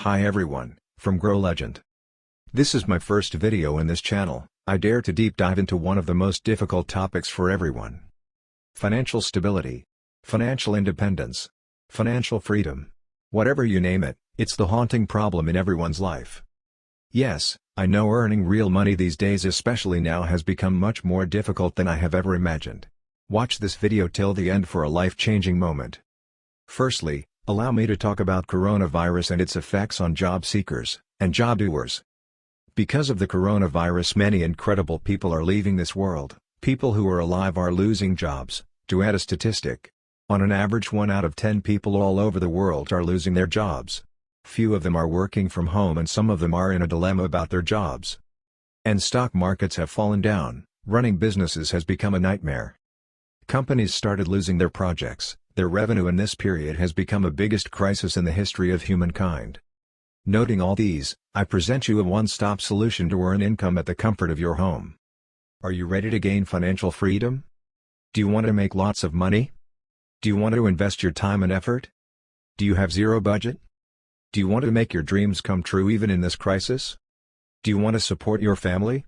Hi everyone, from Grow Legend. This is my first video in this channel. I dare to deep dive into one of the most difficult topics for everyone. Financial stability. Financial independence. Financial freedom. Whatever you name it, it's the haunting problem in everyone's life. Yes, I know earning real money these days, especially now, has become much more difficult than I have ever imagined. Watch this video till the end for a life-changing moment. Firstly, allow me to talk about coronavirus and its effects on job seekers and job doers. Because of the coronavirus, many incredible people are leaving this world. People who are alive are losing jobs. To add a statistic, on an average 1 out of 10 people all over the world are losing their jobs. Few of them are working from home and some of them are in a dilemma about their jobs. And stock markets have fallen down. Running businesses has become a nightmare. Companies started losing their projects. Their revenue in this period has become a biggest crisis in the history of humankind. Noting all these, I present you a one-stop solution to earn income at the comfort of your home. Are you ready to gain financial freedom? Do you want to make lots of money? Do you want to invest your time and effort? Do you have zero budget? Do you want to make your dreams come true even in this crisis? Do you want to support your family?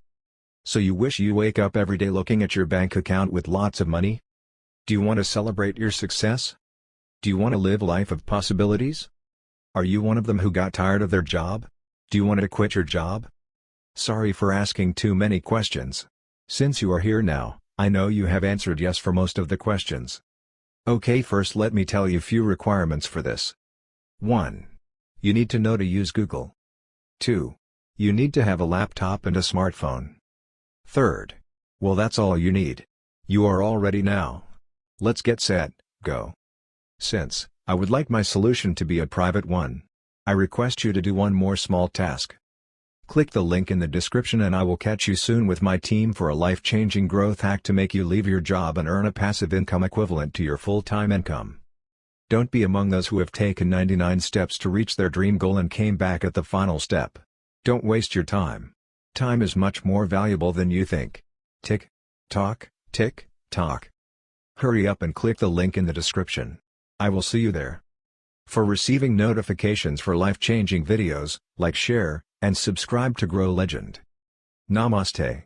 So you wish you wake up every day looking at your bank account with lots of money? Do you want to celebrate your success? Do you want to live a life of possibilities? Are you one of them who got tired of their job? Do you want to quit your job? Sorry for asking too many questions. Since you are here now, I know you have answered yes for most of the questions. Okay, first let me tell you few requirements for this. 1. You need to know to use Google. 2. You need to have a laptop and a smartphone. 3rd. Well, that's all you need. You are all ready now. Let's get set, go. Since I would like my solution to be a private one, I request you to do one more small task. Click the link in the description and I will catch you soon with my team for a life-changing growth hack to make you leave your job and earn a passive income equivalent to your full-time income. Don't be among those who have taken 99 steps to reach their dream goal and came back at the final step. Don't waste your time. Time is much more valuable than you think. Tick, tock, tick, tock. Hurry up and click the link in the description. I will see you there. For receiving notifications for life-changing videos, like, share, and subscribe to Grow Legend. Namaste.